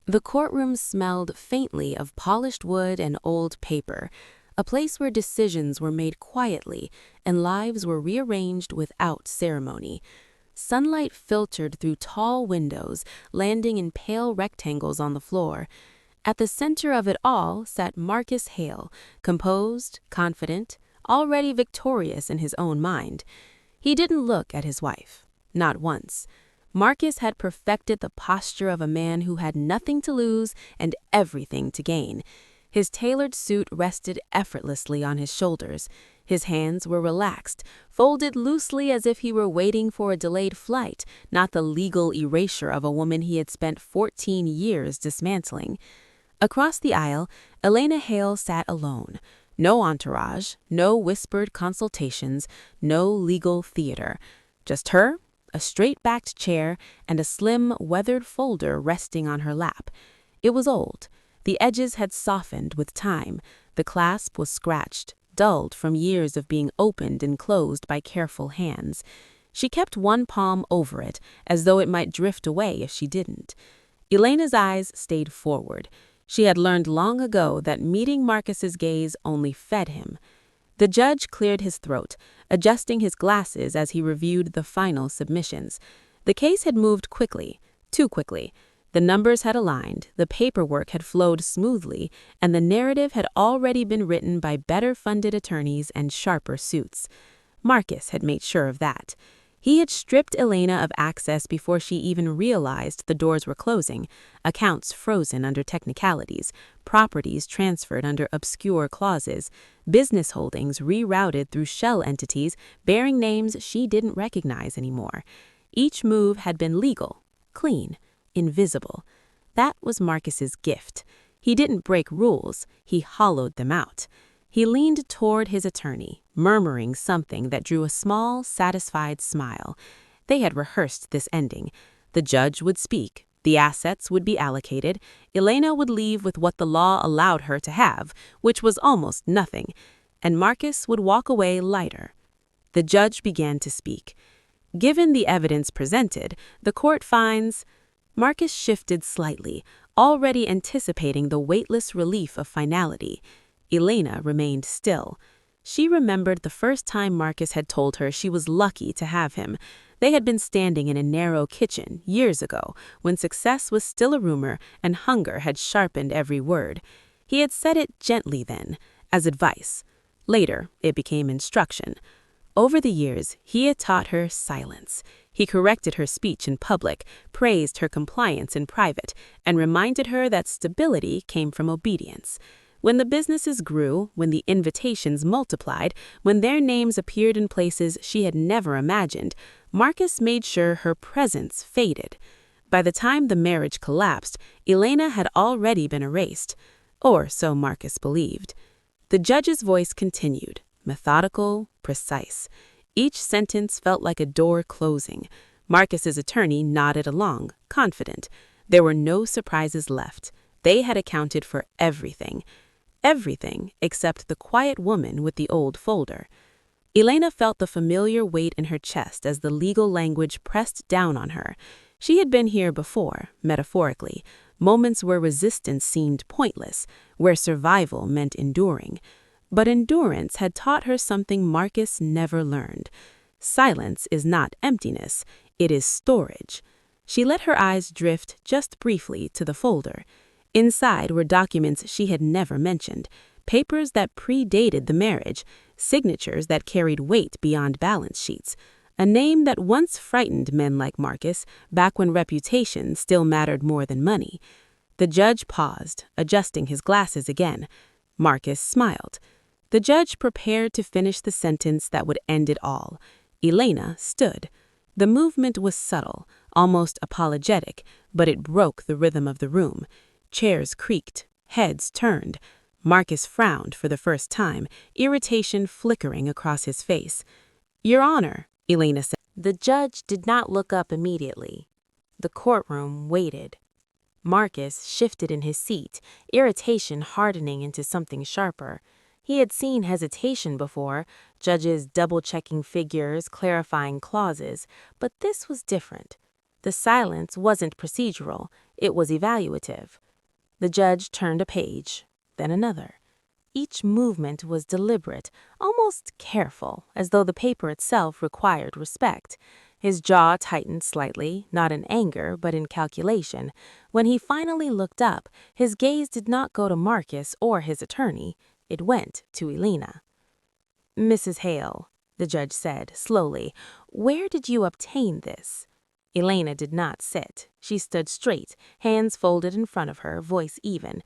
The courtroom smelled faintly of polished wood and old paper, a place where decisions were made quietly and lives were rearranged without ceremony. Sunlight filtered through tall windows, landing in pale rectangles on the floor. At the center of it all sat Marcus Hale, composed, confident, already victorious in his own mind. He didn't look at his wife. Not once. Marcus had perfected the posture of a man who had nothing to lose and everything to gain. His tailored suit rested effortlessly on his shoulders. His hands were relaxed, folded loosely as if he were waiting for a delayed flight, not the legal erasure of a woman he had spent 14 years dismantling. Across the aisle, Elena Hale sat alone. No entourage, no whispered consultations, no legal theater. Just her, a straight-backed chair, and a slim, weathered folder resting on her lap. It was old. The edges had softened with time. The clasp was scratched, dulled from years of being opened and closed by careful hands. She kept one palm over it, as though it might drift away if she didn't. Elena's eyes stayed forward. She had learned long ago that meeting Marcus's gaze only fed him. The judge cleared his throat, adjusting his glasses as he reviewed the final submissions. The case had moved quickly, too quickly. The numbers had aligned, the paperwork had flowed smoothly, and the narrative had already been written by better-funded attorneys and sharper suits. Marcus had made sure of that. He had stripped Elena of access before she even realized the doors were closing, accounts frozen under technicalities, properties transferred under obscure clauses, business holdings rerouted through shell entities bearing names she didn't recognize anymore. Each move had been legal, clean, invisible. That was Marcus's gift. He didn't break rules, he hollowed them out. He leaned toward his attorney, murmuring something that drew a small, satisfied smile. They had rehearsed this ending. The judge would speak. The assets would be allocated. Elena would leave with what the law allowed her to have, which was almost nothing. And Marcus would walk away lighter. The judge began to speak. Given the evidence presented, the court finds... Marcus shifted slightly, already anticipating the weightless relief of finality. Elena remained still. She remembered the first time Marcus had told her she was lucky to have him. They had been standing in a narrow kitchen years ago, when success was still a rumor and hunger had sharpened every word. He had said it gently then, as advice. Later, it became instruction. Over the years, he had taught her silence. He corrected her speech in public, praised her compliance in private, and reminded her that stability came from obedience. When the businesses grew, when the invitations multiplied, when their names appeared in places she had never imagined, Marcus made sure her presence faded. By the time the marriage collapsed, Elena had already been erased. Or so Marcus believed. The judge's voice continued, methodical, precise. Each sentence felt like a door closing. Marcus's attorney nodded along, confident. There were no surprises left. They had accounted for everything. Everything except the quiet woman with the old folder. Elena felt the familiar weight in her chest as the legal language pressed down on her. She had been here before, metaphorically, moments where resistance seemed pointless, where survival meant enduring. But endurance had taught her something Marcus never learned. Silence is not emptiness, it is storage. She let her eyes drift just briefly to the folder. Inside were documents she had never mentioned, papers that predated the marriage, signatures that carried weight beyond balance sheets, a name that once frightened men like Marcus, back when reputation still mattered more than money. The judge paused, adjusting his glasses again. Marcus smiled. The judge prepared to finish the sentence that would end it all. Elena stood. The movement was subtle, almost apologetic, but it broke the rhythm of the room. Chairs creaked, heads turned. Marcus frowned for the first time, irritation flickering across his face. "Your Honor," Elena said. The judge did not look up immediately. The courtroom waited. Marcus shifted in his seat, irritation hardening into something sharper. He had seen hesitation before, judges double-checking figures, clarifying clauses, but this was different. The silence wasn't procedural, it was evaluative. The judge turned a page, then another. Each movement was deliberate, almost careful, as though the paper itself required respect. His jaw tightened slightly, not in anger, but in calculation. When he finally looked up, his gaze did not go to Marcus or his attorney. It went to Elena. "Mrs. Hale," the judge said, slowly, "where did you obtain this?" Elena did not sit. She stood straight, hands folded in front of her, voice even.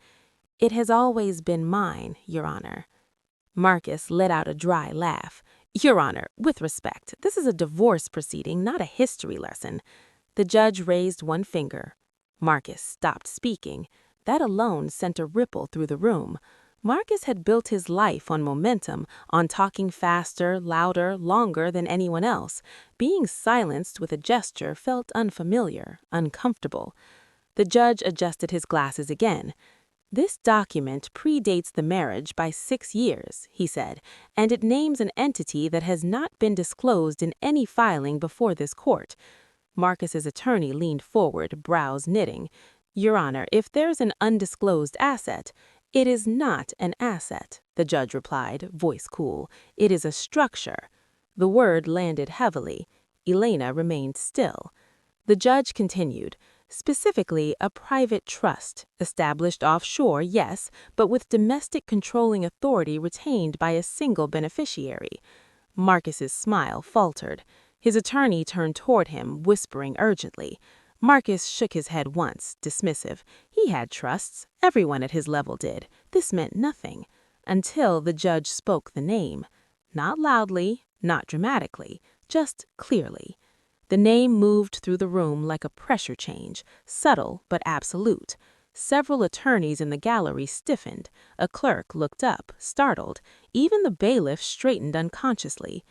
"It has always been mine, Your Honor." Marcus let out a dry laugh. "Your Honor, with respect, this is a divorce proceeding, not a history lesson." The judge raised one finger. Marcus stopped speaking. That alone sent a ripple through the room. Marcus had built his life on momentum, on talking faster, louder, longer than anyone else. Being silenced with a gesture felt unfamiliar, uncomfortable. The judge adjusted his glasses again. "This document predates the marriage by 6 years," he said, "and it names an entity that has not been disclosed in any filing before this court." Marcus's attorney leaned forward, brows knitting. "Your Honor, if there's an undisclosed asset—" "It is not an asset," the judge replied, voice cool. "It is a structure." The word landed heavily. Elena remained still. The judge continued. "Specifically, a private trust, established offshore, yes, but with domestic controlling authority retained by a single beneficiary." Marcus's smile faltered. His attorney turned toward him, whispering urgently. Marcus shook his head once, dismissive. He had trusts. Everyone at his level did. This meant nothing. Until the judge spoke the name. Not loudly, not dramatically, just clearly. The name moved through the room like a pressure change, subtle but absolute. Several attorneys in the gallery stiffened. A clerk looked up, startled. Even the bailiff straightened unconsciously.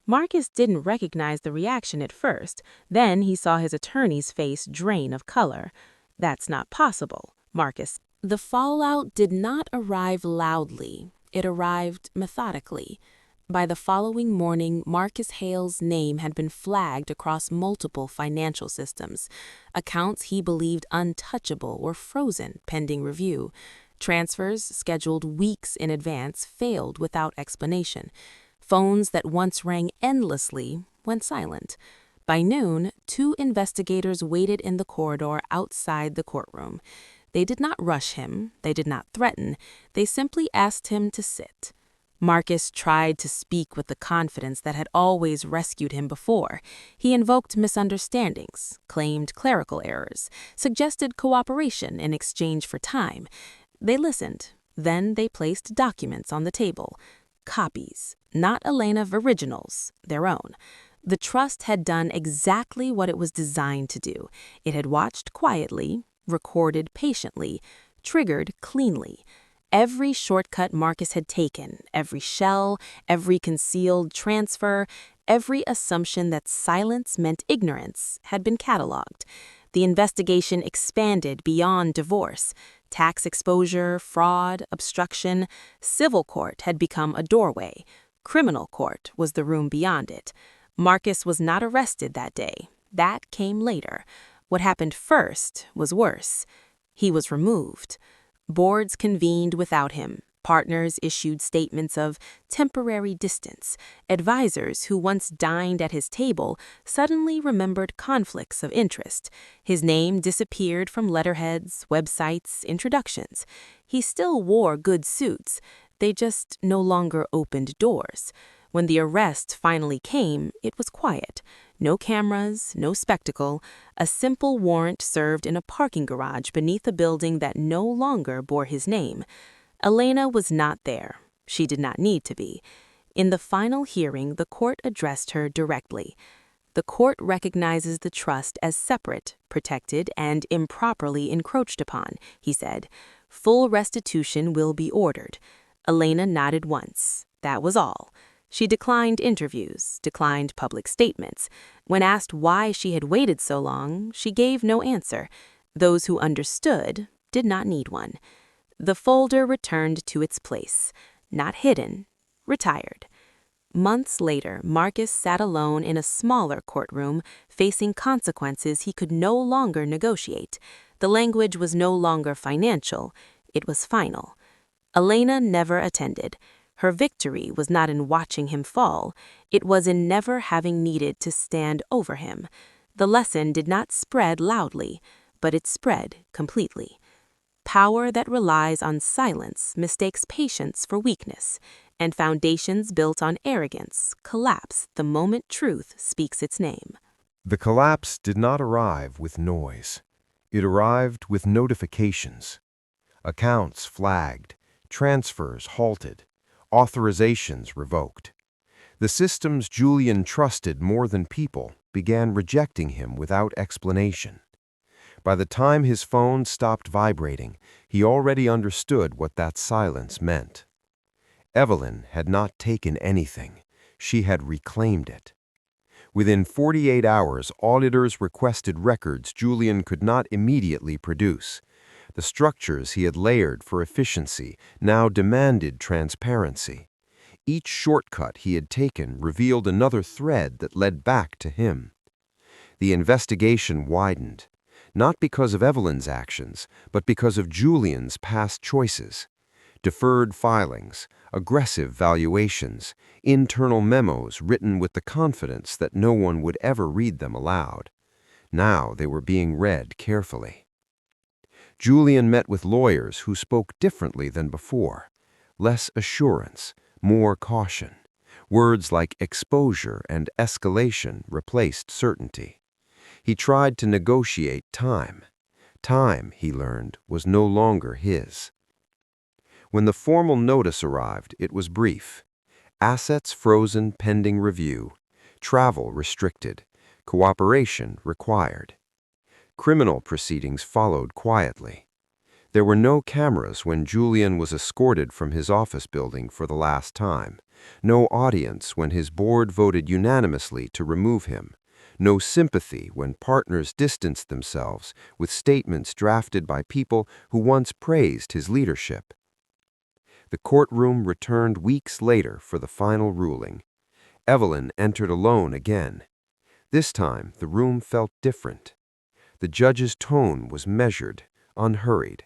Marcus didn't recognize the reaction at first. Then he saw his attorney's face drain of color. "That's not possible," Marcus. The fallout did not arrive loudly. It arrived methodically. By the following morning, Marcus Hale's name had been flagged across multiple financial systems. Accounts he believed untouchable were frozen pending review. Transfers, scheduled weeks in advance, failed without explanation. Phones that once rang endlessly went silent. By noon, 2 investigators waited in the corridor outside the courtroom. They did not rush him. They did not threaten. They simply asked him to sit. Marcus tried to speak with the confidence that had always rescued him before. He invoked misunderstandings, claimed clerical errors, suggested cooperation in exchange for time. They listened. Then they placed documents on the table. Copies, not Elena originals, their own. The trust had done exactly what it was designed to do. It had watched quietly, recorded patiently, triggered cleanly. Every shortcut Marcus had taken, every shell, every concealed transfer, every assumption that silence meant ignorance had been cataloged. The investigation expanded beyond divorce. Tax exposure, fraud, obstruction. Civil court had become a doorway. Criminal court was the room beyond it. Marcus was not arrested that day. That came later. What happened first was worse. He was removed. Boards convened without him. Partners issued statements of temporary distance. Advisors who once dined at his table suddenly remembered conflicts of interest. His name disappeared from letterheads, websites, introductions. He still wore good suits. They just no longer opened doors. When the arrest finally came, it was quiet. No cameras, no spectacle. A simple warrant served in a parking garage beneath a building that no longer bore his name. Elena was not there. She did not need to be. In the final hearing, the court addressed her directly. The court recognizes the trust as separate, protected, and improperly encroached upon, he said. Full restitution will be ordered. Elena nodded once. That was all. She declined interviews, declined public statements. When asked why she had waited so long, she gave no answer. Those who understood did not need one. The folder returned to its place, not hidden, retired. Months later, Marcus sat alone in a smaller courtroom, facing consequences he could no longer negotiate. The language was no longer financial, it was final. Elena never attended. Her victory was not in watching him fall, it was in never having needed to stand over him. The lesson did not spread loudly, but it spread completely. Power that relies on silence mistakes patience for weakness, and foundations built on arrogance collapse the moment truth speaks its name. The collapse did not arrive with noise. It arrived with notifications. Accounts flagged, transfers halted, authorizations revoked. The systems Julian trusted more than people began rejecting him without explanation. By the time his phone stopped vibrating, he already understood what that silence meant. Evelyn had not taken anything. She had reclaimed it. Within 48 hours, auditors requested records Julian could not immediately produce. The structures he had layered for efficiency now demanded transparency. Each shortcut he had taken revealed another thread that led back to him. The investigation widened, not because of Evelyn's actions, but because of Julian's past choices. Deferred filings, aggressive valuations, internal memos written with the confidence that no one would ever read them aloud. Now they were being read carefully. Julian met with lawyers who spoke differently than before. Less assurance, more caution. Words like exposure and escalation replaced certainty. He tried to negotiate time. Time, he learned, was no longer his. When the formal notice arrived, it was brief. Assets frozen pending review. Travel restricted. Cooperation required. Criminal proceedings followed quietly. There were no cameras when Julian was escorted from his office building for the last time. No audience when his board voted unanimously to remove him. No sympathy when partners distanced themselves with statements drafted by people who once praised his leadership. The courtroom returned weeks later for the final ruling. Evelyn entered alone again. This time, the room felt different. The judge's tone was measured, unhurried.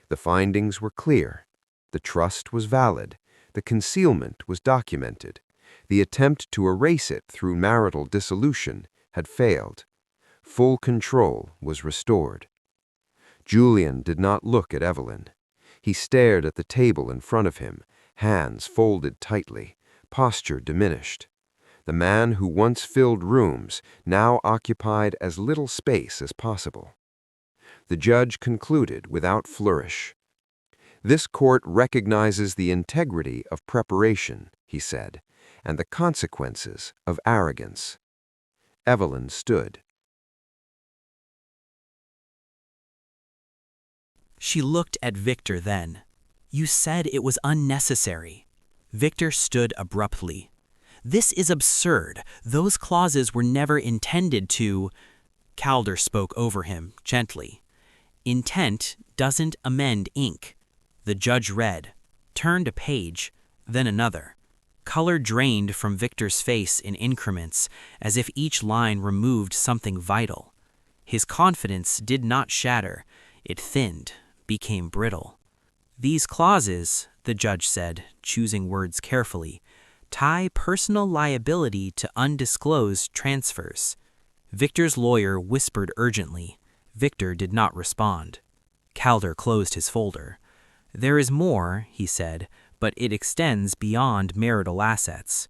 The findings were clear. The trust was valid. The concealment was documented. The attempt to erase it through marital dissolution had failed. Full control was restored. Julian did not look at Evelyn. He stared at the table in front of him, hands folded tightly, posture diminished. The man who once filled rooms now occupied as little space as possible. The judge concluded without flourish. "This court recognizes the integrity of preparation," he said, "and the consequences of arrogance." Evelyn stood. She looked at Victor then. "You said it was unnecessary." Victor stood abruptly. "This is absurd. Those clauses were never intended to—" Calder spoke over him, gently. "Intent doesn't amend ink." The judge read, turned a page, then another. Color drained from Victor's face in increments, as if each line removed something vital. His confidence did not shatter. It thinned, became brittle. "These clauses," the judge said, choosing words carefully, "tie personal liability to undisclosed transfers." Victor's lawyer whispered urgently. Victor did not respond. Calder closed his folder. "There is more," he said, "but it extends beyond marital assets."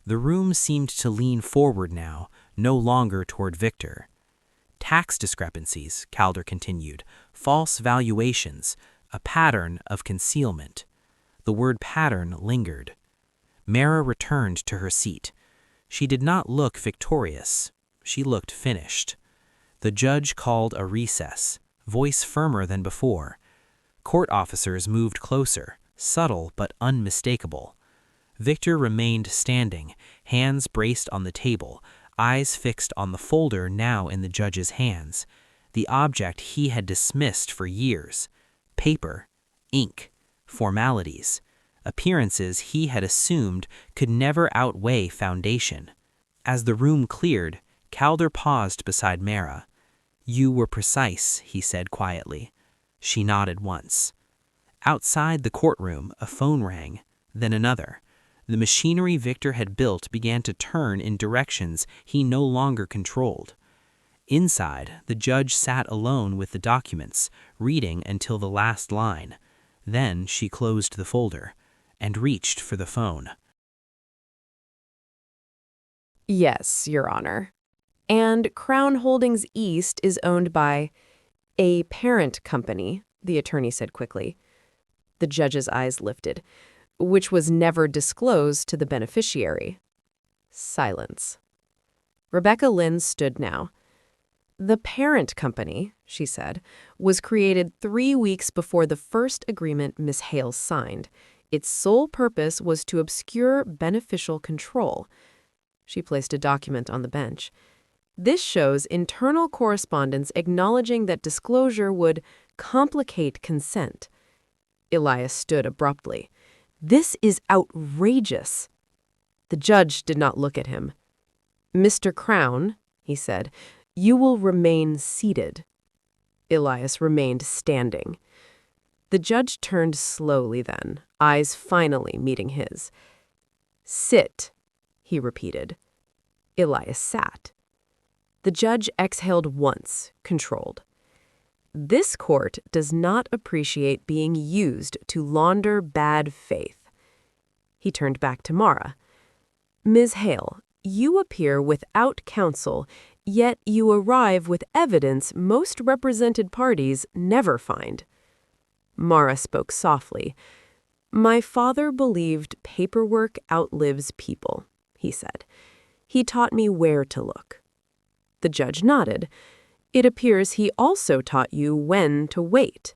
The room seemed to lean forward now, no longer toward Victor. "Tax discrepancies," Calder continued, "false valuations, a pattern of concealment." The word pattern lingered. Mara returned to her seat. She did not look victorious. She looked finished. The judge called a recess, voice firmer than before. Court officers moved closer, subtle but unmistakable. Victor remained standing, hands braced on the table, eyes fixed on the folder now in the judge's hands, the object he had dismissed for years. Paper, ink, formalities, Appearances he had assumed could never outweigh foundation. As the room cleared, Calder paused beside Mara. "You were precise," he said quietly. She nodded once. Outside the courtroom, a phone rang, then another. The machinery Victor had built began to turn in directions he no longer controlled. Inside, the judge sat alone with the documents, reading until the last line. Then she closed the folder and reached for the phone. Yes, Your Honor. And Crown Holdings East is owned by a parent company, the attorney said quickly. The judge's eyes lifted, which was never disclosed to the beneficiary. Silence. Rebecca Lynn stood now. The parent company, she said, was created 3 weeks before the first agreement Miss Hale signed. Its sole purpose was to obscure beneficial control. She placed a document on the bench. This shows internal correspondence acknowledging that disclosure would complicate consent. Elias stood abruptly. "This is outrageous." The judge did not look at him. "Mr. Crown," he said, "you will remain seated." Elias remained standing. The judge turned slowly then, eyes finally meeting his. "Sit," he repeated. Elias sat. The judge exhaled once, controlled. "This court does not appreciate being used to launder bad faith." He turned back to Mara. "Ms. Hale, you appear without counsel, yet you arrive with evidence most represented parties never find." Mara spoke softly. "My father believed paperwork outlives people," he said. "He taught me where to look." The judge nodded. "It appears he also taught you when to wait."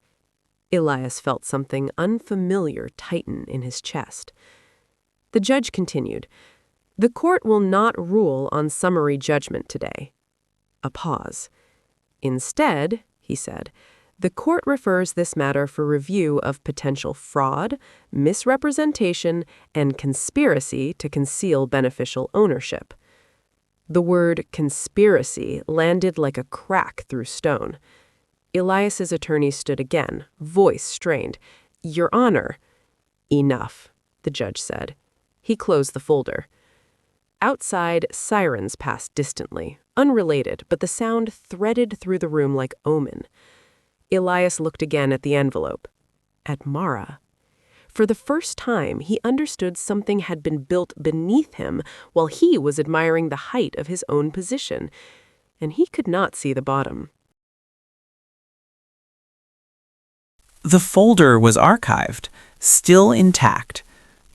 Elias felt something unfamiliar tighten in his chest. The judge continued, "The court will not rule on summary judgment today." A pause. "Instead," he said, "the court refers this matter for review of potential fraud, misrepresentation, and conspiracy to conceal beneficial ownership." The word conspiracy landed like a crack through stone. Elias's attorney stood again, voice strained. "Your Honor." "Enough," the judge said. He closed the folder. Outside, sirens passed distantly, unrelated, but the sound threaded through the room like omen. Elias looked again at the envelope. At Mara. For the first time, he understood something had been built beneath him while he was admiring the height of his own position, and he could not see the bottom. The folder was archived, still intact,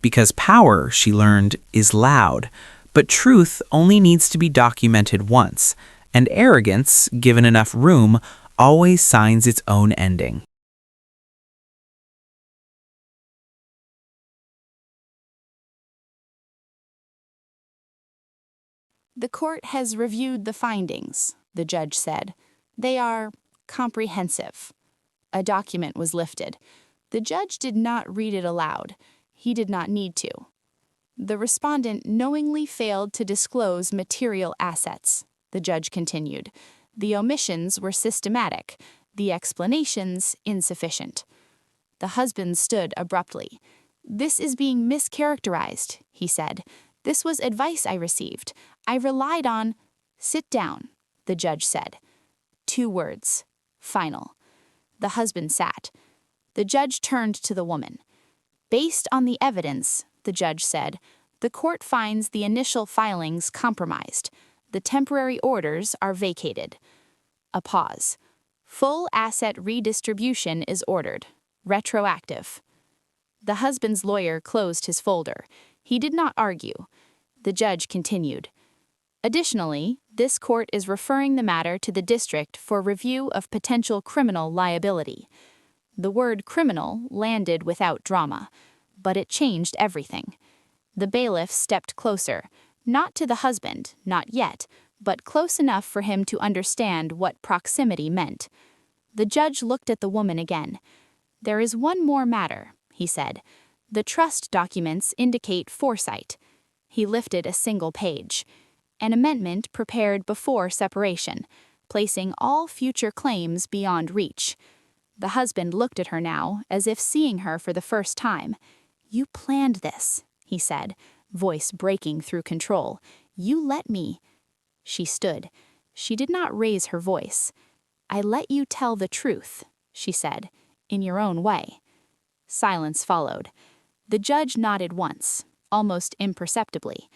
because power, she learned, is loud, but truth only needs to be documented once, and arrogance, given enough room, always signs its own ending. "The court has reviewed the findings," the judge said. "They are comprehensive." A document was lifted. The judge did not read it aloud. He did not need to. "The respondent knowingly failed to disclose material assets," the judge continued. "The omissions were systematic, the explanations insufficient." The husband stood abruptly. "This is being mischaracterized," he said. "This was advice I received. I relied on—" "Sit down," the judge said. 2 words. Final. The husband sat. The judge turned to the woman. "Based on the evidence," the judge said, "the court finds the initial filings compromised. The temporary orders are vacated." A pause. "Full asset redistribution is ordered. Retroactive." The husband's lawyer closed his folder. He did not argue. The judge continued. "Additionally, this court is referring the matter to the district for review of potential criminal liability." The word criminal landed without drama, but it changed everything. The bailiff stepped closer, not to the husband, not yet, but close enough for him to understand what proximity meant. The judge looked at the woman again. "There is one more matter," he said. The trust documents indicate foresight. He lifted a single page. An amendment prepared before separation, placing all future claims beyond reach. The husband looked at her now, as if seeing her for the first time. "You planned this," he said, voice breaking through control. "You let me." She stood. She did not raise her voice. "I let you tell the truth," she said, "in your own way." Silence followed. The judge nodded once, almost imperceptibly.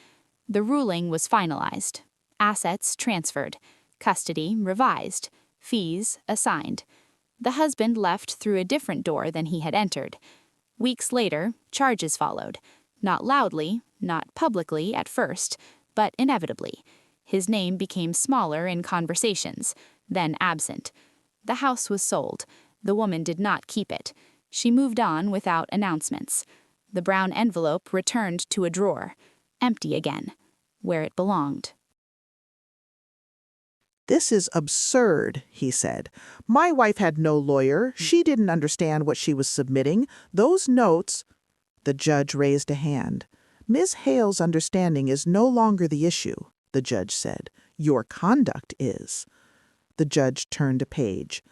The ruling was finalized. Assets transferred. Custody revised. Fees assigned. The husband left through a different door than he had entered. Weeks later, charges followed. Not loudly, not publicly at first, but inevitably. His name became smaller in conversations, then absent. The house was sold. The woman did not keep it. She moved on without announcements. The brown envelope returned to a drawer, empty again, where it belonged. "This is absurd," he said. "My wife had no lawyer. She didn't understand what she was submitting. Those notes—" The judge raised a hand. "Ms. Hale's understanding is no longer the issue," the judge said. "Your conduct is." The judge turned a page.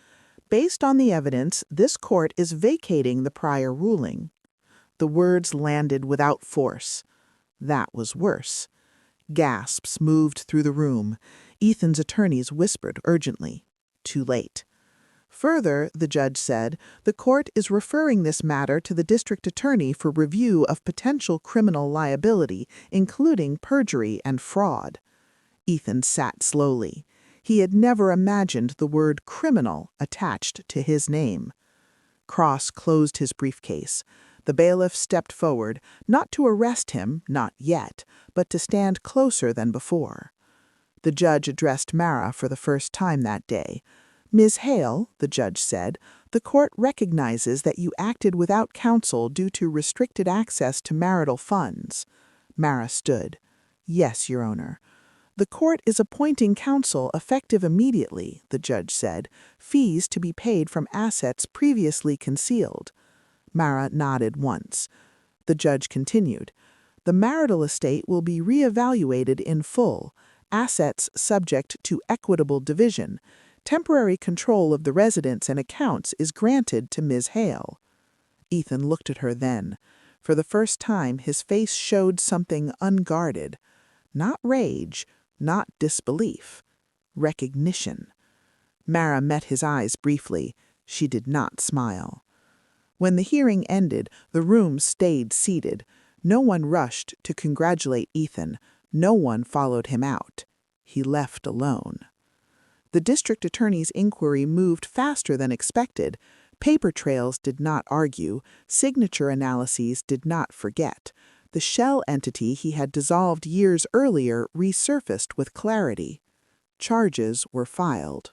"Based on the evidence, this court is vacating the prior ruling." The words landed without force. That was worse. Gasps moved through the room. Ethan's attorneys whispered urgently. Too late. Further, the judge said, the court is referring this matter to the district attorney for review of potential criminal liability, including perjury and fraud. Ethan sat slowly. He had never imagined the word criminal attached to his name. Cross closed his briefcase. The bailiff stepped forward, not to arrest him, not yet, but to stand closer than before. The judge addressed Mara for the first time that day. "Ms. Hale," the judge said, "the court recognizes that you acted without counsel due to restricted access to marital funds." Mara stood. "Yes, Your Honor." "The court is appointing counsel effective immediately," the judge said, "fees to be paid from assets previously concealed." Mara nodded once. The judge continued, "The marital estate will be reevaluated in full, assets subject to equitable division. Temporary control of the residence and accounts is granted to Ms. Hale." Ethan looked at her then. For the first time, his face showed something unguarded. Not rage, not disbelief. Recognition. Mara met his eyes briefly. She did not smile. When the hearing ended, the room stayed seated. No one rushed to congratulate Ethan. No one followed him out. He left alone. The district attorney's inquiry moved faster than expected. Paper trails did not argue. Signature analyses did not forget. The shell entity he had dissolved years earlier resurfaced with clarity. Charges were filed.